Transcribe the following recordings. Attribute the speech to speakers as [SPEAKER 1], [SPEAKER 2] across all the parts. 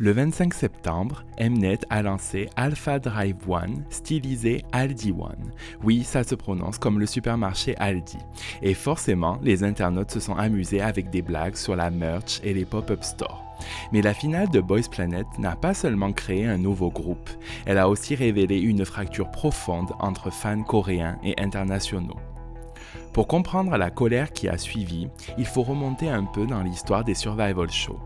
[SPEAKER 1] Le 25 septembre, Mnet a lancé Alpha Drive One, stylisé Aldi One. Oui, ça se prononce comme le supermarché Aldi. Et forcément, les internautes se sont amusés avec des blagues sur la merch et les pop-up stores. Mais la finale de Boys Planet n'a pas seulement créé un nouveau groupe, elle a aussi révélé une fracture profonde entre fans coréens et internationaux. Pour comprendre la colère qui a suivi, il faut remonter un peu dans l'histoire des survival shows.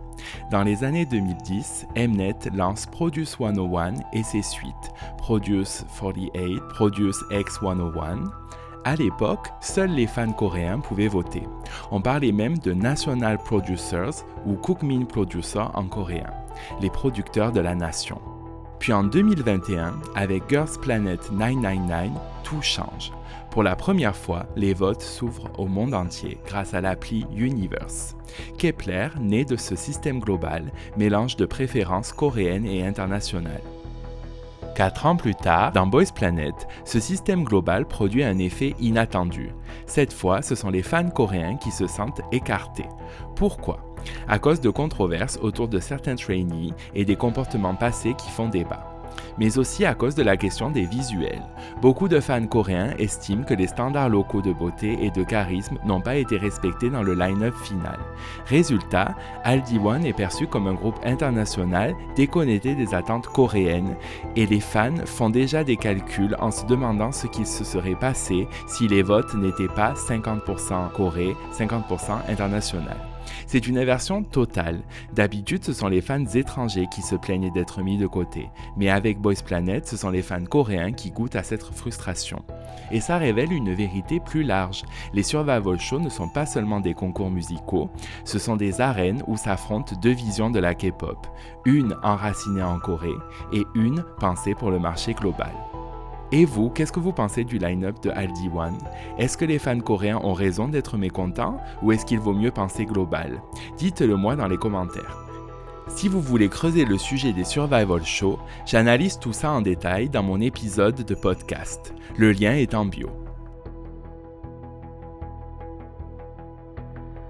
[SPEAKER 1] Dans les années 2010, Mnet lance Produce 101 et ses suites, Produce 48, Produce X101. À l'époque, seuls les fans coréens pouvaient voter. On parlait même de National Producers ou Kukmin Producer en coréen, les producteurs de la nation. Puis en 2021, avec Girls Planet 999, tout change. Pour la première fois, les votes s'ouvrent au monde entier grâce à l'appli Universe. Kepler, né de ce système global, mélange de préférences coréennes et internationales. 4 ans plus tard, dans Boys Planet, ce système global produit un effet inattendu. Cette fois, ce sont les fans coréens qui se sentent écartés. Pourquoi ? À cause de controverses autour de certains trainees et des comportements passés qui font débat. Mais aussi à cause de la question des visuels. Beaucoup de fans coréens estiment que les standards locaux de beauté et de charisme n'ont pas été respectés dans le line-up final. Résultat, Aldi One est perçu comme un groupe international déconnecté des attentes coréennes et les fans font déjà des calculs en se demandant ce qu'il se serait passé si les votes n'étaient pas 50% Corée, 50% international. C'est une inversion totale. D'habitude, ce sont les fans étrangers qui se plaignent d'être mis de côté. Mais avec Boys Planet, ce sont les fans coréens qui goûtent à cette frustration. Et ça révèle une vérité plus large. Les survival shows ne sont pas seulement des concours musicaux, ce sont des arènes où s'affrontent deux visions de la K-pop. Une enracinée en Corée et une pensée pour le marché global. Et vous, qu'est-ce que vous pensez du line-up de Aldi One ? Est-ce que les fans coréens ont raison d'être mécontents ou est-ce qu'il vaut mieux penser global ? Dites-le moi dans les commentaires. Si vous voulez creuser le sujet des survival shows, j'analyse tout ça en détail dans mon épisode de podcast. Le lien est en bio.